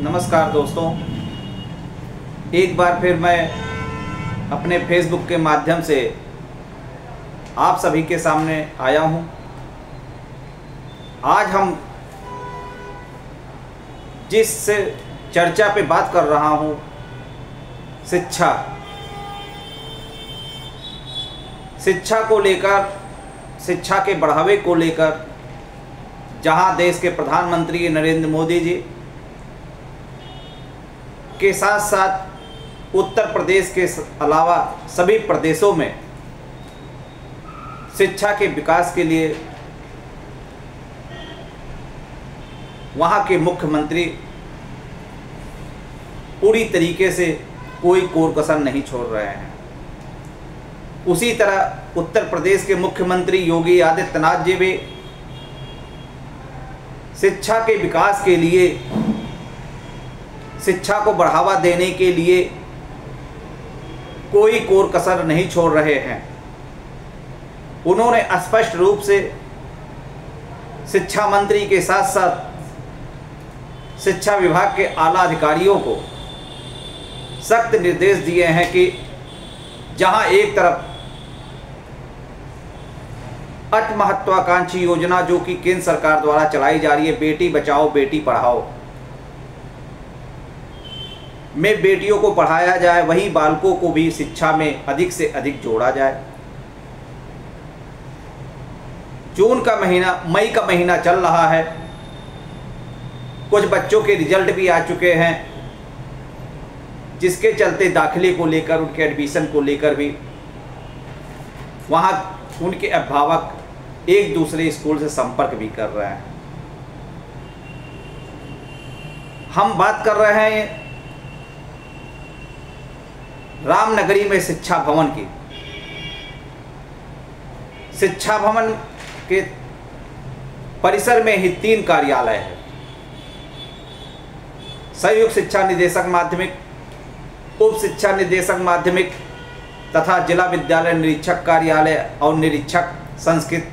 नमस्कार दोस्तों, एक बार फिर मैं अपने फेसबुक के माध्यम से आप सभी के सामने आया हूं। आज हम जिस चर्चा पे बात कर रहा हूं, शिक्षा को लेकर, शिक्षा के बढ़ावे को लेकर, जहां देश के प्रधानमंत्री नरेंद्र मोदी जी के साथ साथ उत्तर प्रदेश के अलावा सभी प्रदेशों में शिक्षा के विकास के लिए वहां के मुख्यमंत्री पूरी तरीके से कोई कोर कसर नहीं छोड़ रहे हैं। उसी तरह उत्तर प्रदेश के मुख्यमंत्री योगी आदित्यनाथ जी भी शिक्षा के विकास के लिए, शिक्षा को बढ़ावा देने के लिए कोई कोर कसर नहीं छोड़ रहे हैं। उन्होंने स्पष्ट रूप से शिक्षा मंत्री के साथ साथ शिक्षा विभाग के आला अधिकारियों को सख्त निर्देश दिए हैं कि जहां एक तरफ अति महत्वाकांक्षी योजना जो कि केंद्र सरकार द्वारा चलाई जा रही है, बेटी बचाओ बेटी पढ़ाओ, में बेटियों को पढ़ाया जाए, वहीं बालकों को भी शिक्षा में अधिक से अधिक जोड़ा जाए। जून का महीना, मई का महीना चल रहा है, कुछ बच्चों के रिजल्ट भी आ चुके हैं, जिसके चलते दाखिले को लेकर, उनके एडमिशन को लेकर भी वहाँ उनके अभिभावक एक दूसरे स्कूल से संपर्क भी कर रहे हैं। हम बात कर रहे हैं रामनगरी में शिक्षा भवन की। शिक्षा भवन के परिसर में ही 3 कार्यालय है। संयुक्त शिक्षा निदेशक माध्यमिक, उप शिक्षा निदेशक माध्यमिक तथा जिला विद्यालय निरीक्षक कार्यालय और निरीक्षक संस्कृत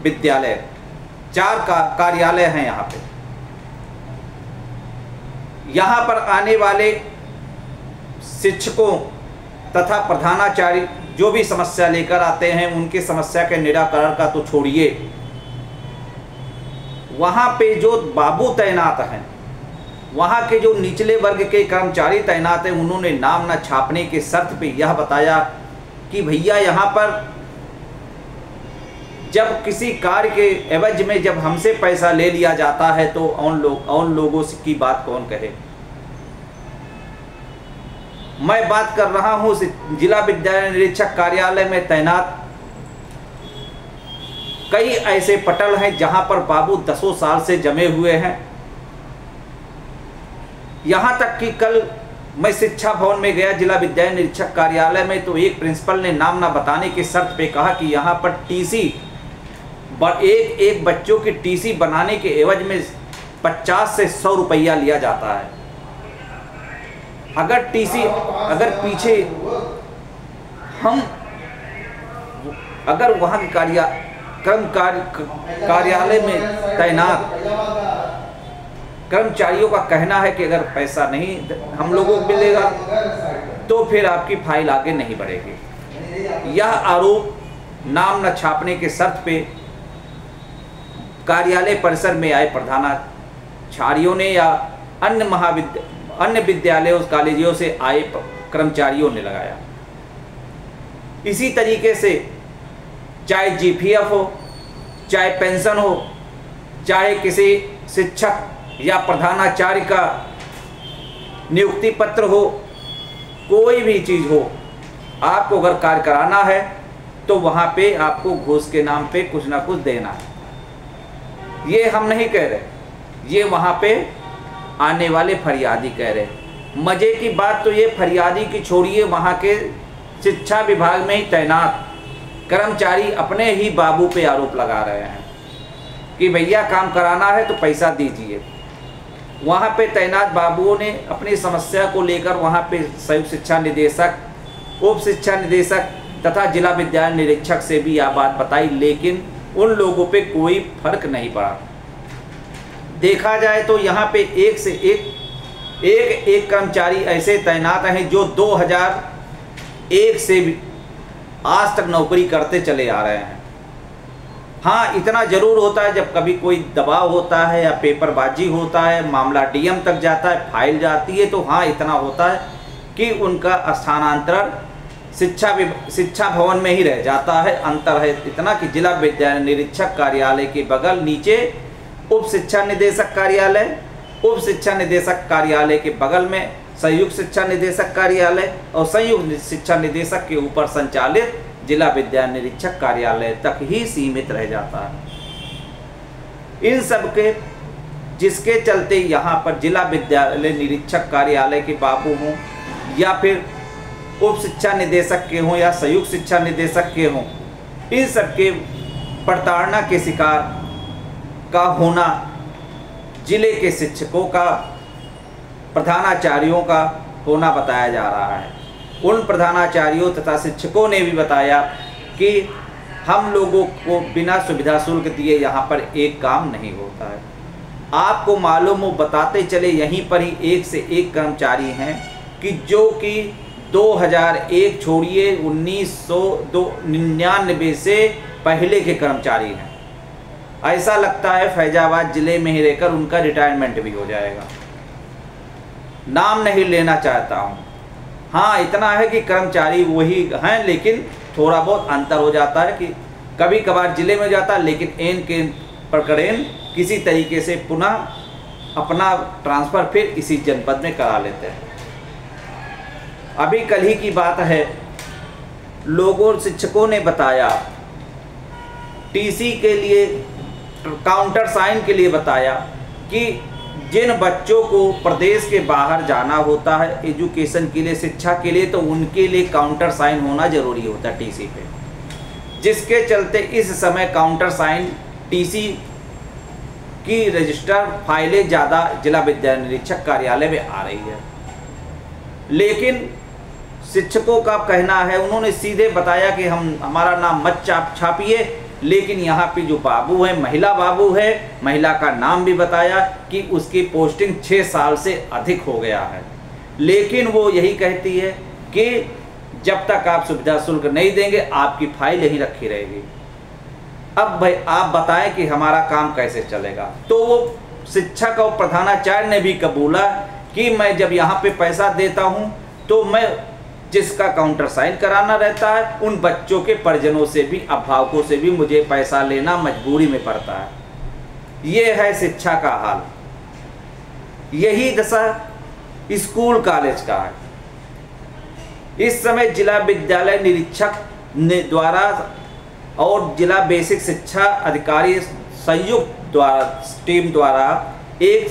विद्यालय, 4 कार्यालय हैं यहाँ पे। यहाँ पर आने वाले शिक्षकों तथा प्रधानाचार्य जो भी समस्या लेकर आते हैं, उनकी समस्या के निराकरण का तो छोड़िए, वहाँ पे जो बाबू तैनात हैं, वहाँ के जो निचले वर्ग के कर्मचारी तैनात हैं, उन्होंने नाम न छापने के शर्त पे यह बताया कि भैया यहाँ पर जब किसी कार्य के एवज में जब हमसे पैसा ले लिया जाता है तो उन लोगों की बात कौन कहे। मैं बात कर रहा हूँ जिला विद्यालय निरीक्षक कार्यालय में तैनात कई ऐसे पटल हैं जहाँ पर बाबू 10 साल से जमे हुए हैं। यहाँ तक कि कल मैं शिक्षा भवन में गया जिला विद्यालय निरीक्षक कार्यालय में, तो एक प्रिंसिपल ने नाम ना बताने की शर्त पे कहा कि यहाँ पर टीसी, एक बच्चों की टीसी बनाने के एवज में 50 से 100 रुपया लिया जाता है। अगर टीसी, अगर पीछे हम अगर वहाँ के कार्यालय में तैनात कर्मचारियों का कहना है कि अगर पैसा नहीं हम लोगों को मिलेगा तो फिर आपकी फाइल आगे नहीं बढ़ेगी। यह आरोप नाम न छापने के शर्त पे कार्यालय परिसर में आए प्रधानाचार्यों ने या अन्य विद्यालयों कॉलेजों से आए कर्मचारियों ने लगाया। इसी तरीके से चाहे जीपीएफ हो, चाहे पेंशन हो, चाहे किसी शिक्षक या प्रधानाचार्य का नियुक्ति पत्र हो, कोई भी चीज़ हो, आपको अगर कार्य कराना है तो वहाँ पे आपको घूस के नाम पे कुछ ना कुछ देना है। ये हम नहीं कह रहे, ये वहाँ पे आने वाले फरियादी कह रहे। मज़े की बात तो ये फरियादी की छोड़िए, वहाँ के शिक्षा विभाग में ही तैनात कर्मचारी अपने ही बाबू पे आरोप लगा रहे हैं कि भैया काम कराना है तो पैसा दीजिए। वहाँ पे तैनात बाबुओं ने अपनी समस्या को लेकर वहाँ पे संयुक्त शिक्षा निदेशक, उप शिक्षा निदेशक तथा जिला विद्यालय निरीक्षक से भी यह बात बताई, लेकिन उन लोगों पे कोई फर्क नहीं पड़ा। देखा जाए तो यहाँ पे एक से एक एक एक कर्मचारी ऐसे तैनात हैं जो 2001 से आज तक नौकरी करते चले आ रहे हैं। हाँ, इतना ज़रूर होता है जब कभी कोई दबाव होता है या पेपरबाजी होता है, मामला डीएम तक जाता है, फाइल जाती है, तो हाँ इतना होता है कि उनका स्थानांतरण शिक्षा भवन में ही रह जाता है। अंतर है इतना कि जिला विद्यालय निरीक्षक कार्यालय के बगल नीचे उप शिक्षा निदेशक कार्यालय, उप शिक्षा निदेशक कार्यालय के बगल में संयुक्त शिक्षा निदेशक कार्यालय और संयुक्त शिक्षा निदेशक के ऊपर संचालित जिला विद्यालय निरीक्षक कार्यालय तक ही सीमित रह जाता है। इन सब के जिसके चलते यहाँ पर जिला विद्यालय निरीक्षक कार्यालय के बाबू हों या फिर उप शिक्षा निदेशक के हों या संयुक्त शिक्षा निदेशक के हों, इन सब के प्रताड़ना के शिकार का होना जिले के शिक्षकों का, प्रधानाचार्यों का होना बताया जा रहा है। उन प्रधानाचार्यों तथा शिक्षकों ने भी बताया कि हम लोगों को बिना सुविधा शुल्क दिए यहाँ पर एक काम नहीं होता है। आपको मालूम हो, बताते चले यहीं पर ही एक से एक कर्मचारी हैं कि जो कि 2001 छोड़िए 1999 से पहले के कर्मचारी हैं। ऐसा लगता है फैजाबाद ज़िले में ही रहकर उनका रिटायरमेंट भी हो जाएगा। नाम नहीं लेना चाहता हूँ। हाँ, इतना है कि कर्मचारी वही हैं, लेकिन थोड़ा बहुत अंतर हो जाता है कि कभी कभार ज़िले में जाता है, लेकिन एन के प्रकरण किसी तरीके से पुनः अपना ट्रांसफ़र फिर इसी जनपद में करा लेते हैं। अभी कल ही की बात है, लोगों शिक्षकों ने बताया टीसी के लिए, काउंटर साइन के लिए बताया कि जिन बच्चों को प्रदेश के बाहर जाना होता है एजुकेशन के लिए, शिक्षा के लिए, तो उनके लिए काउंटर साइन होना ज़रूरी होता है टीसी पे, जिसके चलते इस समय काउंटर साइन टीसी की रजिस्टर फाइलें ज़्यादा जिला विद्यालय निरीक्षक कार्यालय में आ रही है। लेकिन शिक्षकों का कहना है, उन्होंने सीधे बताया कि हमारा नाम मत छापिए, लेकिन यहाँ पे जो बाबू है, महिला बाबू है, महिला का नाम भी बताया कि उसकी पोस्टिंग 6 साल से अधिक हो गया है, लेकिन वो यही कहती है कि जब तक आप सुविधा शुल्क नहीं देंगे आपकी फाइल यहीं रखी रहेगी। अब भाई आप बताएं कि हमारा काम कैसे चलेगा। तो वो शिक्षक और प्रधानाचार्य ने भी कबूला कि मैं जब यहाँ पे पैसा देता हूँ तो मैं जिसका काउंटर साइन कराना रहता है उन बच्चों के परिजनों से भी, अभिभावकों से भी मुझे पैसा लेना मजबूरी में पड़ता है। ये है शिक्षा का हाल। यही दशा स्कूल कॉलेज का है। इस समय जिला विद्यालय निरीक्षक द्वारा और जिला बेसिक शिक्षा अधिकारी संयुक्त टीम द्वारा एक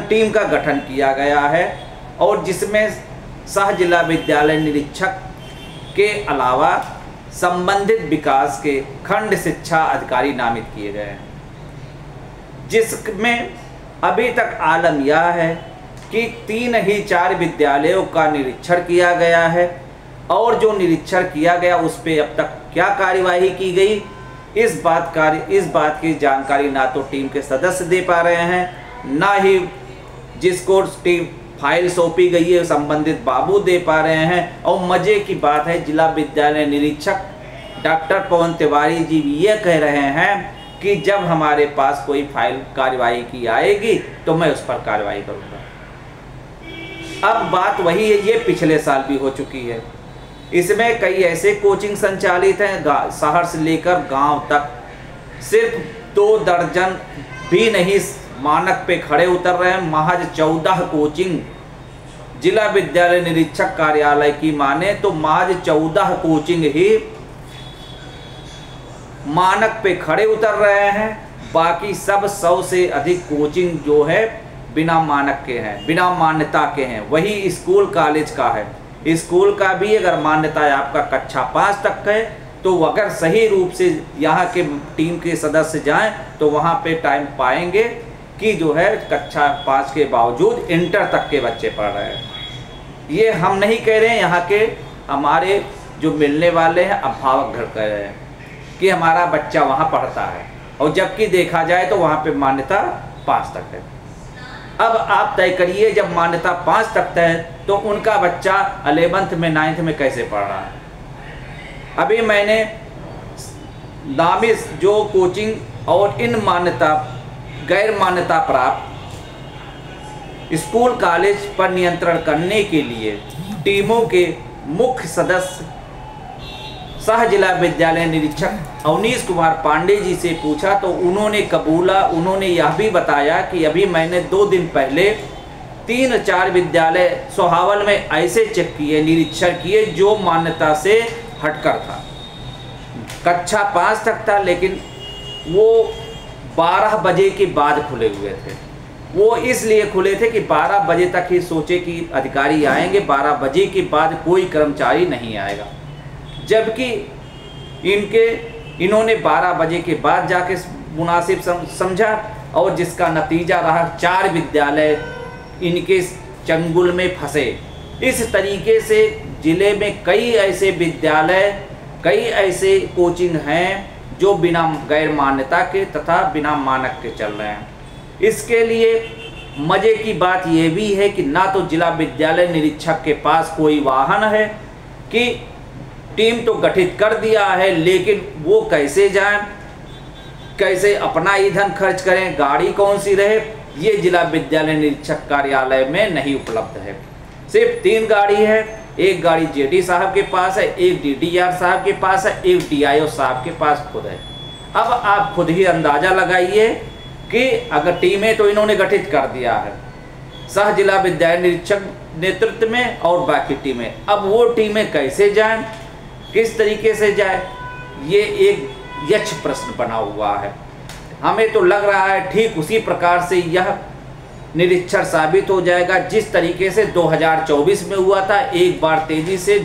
टीम का गठन किया गया है और जिसमें सह जिला विद्यालय निरीक्षक के अलावा संबंधित विकास के खंड शिक्षा अधिकारी नामित किए गए हैं, जिसमें अभी तक आलम यह है कि 3 ही 4 विद्यालयों का निरीक्षण किया गया है और जो निरीक्षण किया गया उस पर अब तक क्या कार्यवाही की गई, इस बात की जानकारी ना तो टीम के सदस्य दे पा रहे हैं, ना ही जिसको टीम फाइल सौंपी गई है संबंधित बाबू दे पा रहे हैं। और मज़े की बात है, जिला विद्यालय निरीक्षक डॉक्टर पवन तिवारी जी भी ये कह रहे हैं कि जब हमारे पास कोई फाइल कार्यवाही की आएगी तो मैं उस पर कार्रवाई करूँगा। अब बात वही है, ये पिछले साल भी हो चुकी है। इसमें कई ऐसे कोचिंग संचालित हैं शहर से लेकर गांव तक, सिर्फ 2 दर्जन भी नहीं मानक पे खड़े उतर रहे हैं। महज 14 कोचिंग जिला विद्यालय निरीक्षक कार्यालय की माने तो महज 14 कोचिंग ही मानक पे खड़े उतर रहे हैं। बाकी सब 100 से अधिक कोचिंग जो है बिना मानक के हैं, बिना मान्यता के हैं। वही स्कूल कॉलेज का है। स्कूल का भी अगर मान्यता है आपका कक्षा 5 तक है, तो अगर सही रूप से यहाँ के टीम के सदस्य जाएं तो वहाँ पे टाइम पाएंगे कि जो है कक्षा 5 के बावजूद इंटर तक के बच्चे पढ़ रहे हैं। ये हम नहीं कह रहे हैं, यहाँ के हमारे जो मिलने वाले हैं अभिभावक घर कह रहे हैं कि हमारा बच्चा वहाँ पढ़ता है, और जबकि देखा जाए तो वहाँ पे मान्यता 5 तक है। अब आप तय करिए, जब मान्यता 5 तक है तो उनका बच्चा 11th में 9th में कैसे पढ़ रहा है। अभी मैंने नामी जो कोचिंग और इन मान्यता गैर मान्यता प्राप्त स्कूल कॉलेज पर नियंत्रण करने के लिए टीमों के मुख्य सदस्य सह जिला विद्यालय निरीक्षक अवनीश कुमार पांडे जी से पूछा तो उन्होंने कबूला। उन्होंने यह भी बताया कि अभी मैंने 2 दिन पहले 3-4 विद्यालय सोहावल में ऐसे चेक किए, निरीक्षण किए जो मान्यता से हटकर था। कक्षा 5 तक था, लेकिन वो 12 बजे के बाद खुले हुए थे। वो इसलिए खुले थे कि 12 बजे तक ही सोचे कि अधिकारी आएंगे, 12 बजे के बाद कोई कर्मचारी नहीं आएगा। जबकि इन्होंने 12 बजे के बाद जाके मुनासिब समझा और जिसका नतीजा रहा 4 विद्यालय इनके चंगुल में फंसे। इस तरीके से ज़िले में कई ऐसे विद्यालय, कई ऐसे कोचिंग हैं जो बिना गैर मान्यता के तथा बिना मानक के चल रहे हैं। इसके लिए मज़े की बात यह भी है कि ना तो जिला विद्यालय निरीक्षक के पास कोई वाहन है, कि टीम तो गठित कर दिया है, लेकिन वो कैसे जाएं, कैसे अपना ईंधन खर्च करें, गाड़ी कौन सी रहे, ये जिला विद्यालय निरीक्षक कार्यालय में नहीं उपलब्ध है। सिर्फ 3 गाड़ी है, एक गाड़ी जेडी साहब के पास है, एक डीडीआर साहब के पास है, एक डीआईओ साहब के पास खुद है। अब आप खुद ही अंदाज़ा लगाइए कि अगर टीमें तो इन्होंने गठित कर दिया है सह जिला विद्यालय निरीक्षक नेतृत्व में और बाकी टीमें, अब वो टीमें कैसे जाएं, किस तरीके से जाए, ये एक यक्ष प्रश्न बना हुआ है। हमें तो लग रहा है ठीक उसी प्रकार से यह निरीक्षण साबित हो जाएगा जिस तरीके से 2024 में हुआ था। एक बार तेजी से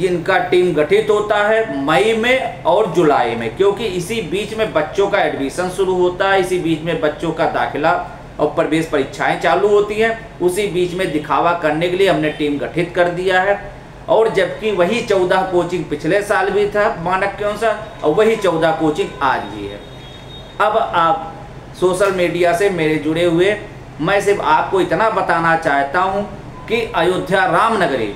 इनका टीम गठित होता है मई में और जुलाई में, क्योंकि इसी बीच में बच्चों का एडमिशन शुरू होता है, इसी बीच में बच्चों का दाखिला और प्रवेश परीक्षाएं चालू होती हैं। उसी बीच में दिखावा करने के लिए हमने टीम गठित कर दिया है। और जबकि वही 14 कोचिंग पिछले साल भी था मानक के अनुसार, और वही 14 कोचिंग आज भी है। अब आप सोशल मीडिया से मेरे जुड़े हुए, मैं सिर्फ आपको इतना बताना चाहता हूं कि अयोध्या रामनगरी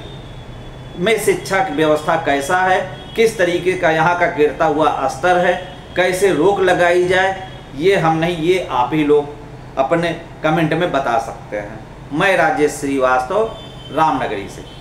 में शिक्षा की व्यवस्था कैसा है, किस तरीके का यहाँ का गिरता हुआ स्तर है, कैसे रोक लगाई जाए, ये हम नहीं, ये आप ही लोग अपने कमेंट में बता सकते हैं। मैं राजेश श्रीवास्तव, रामनगरी से।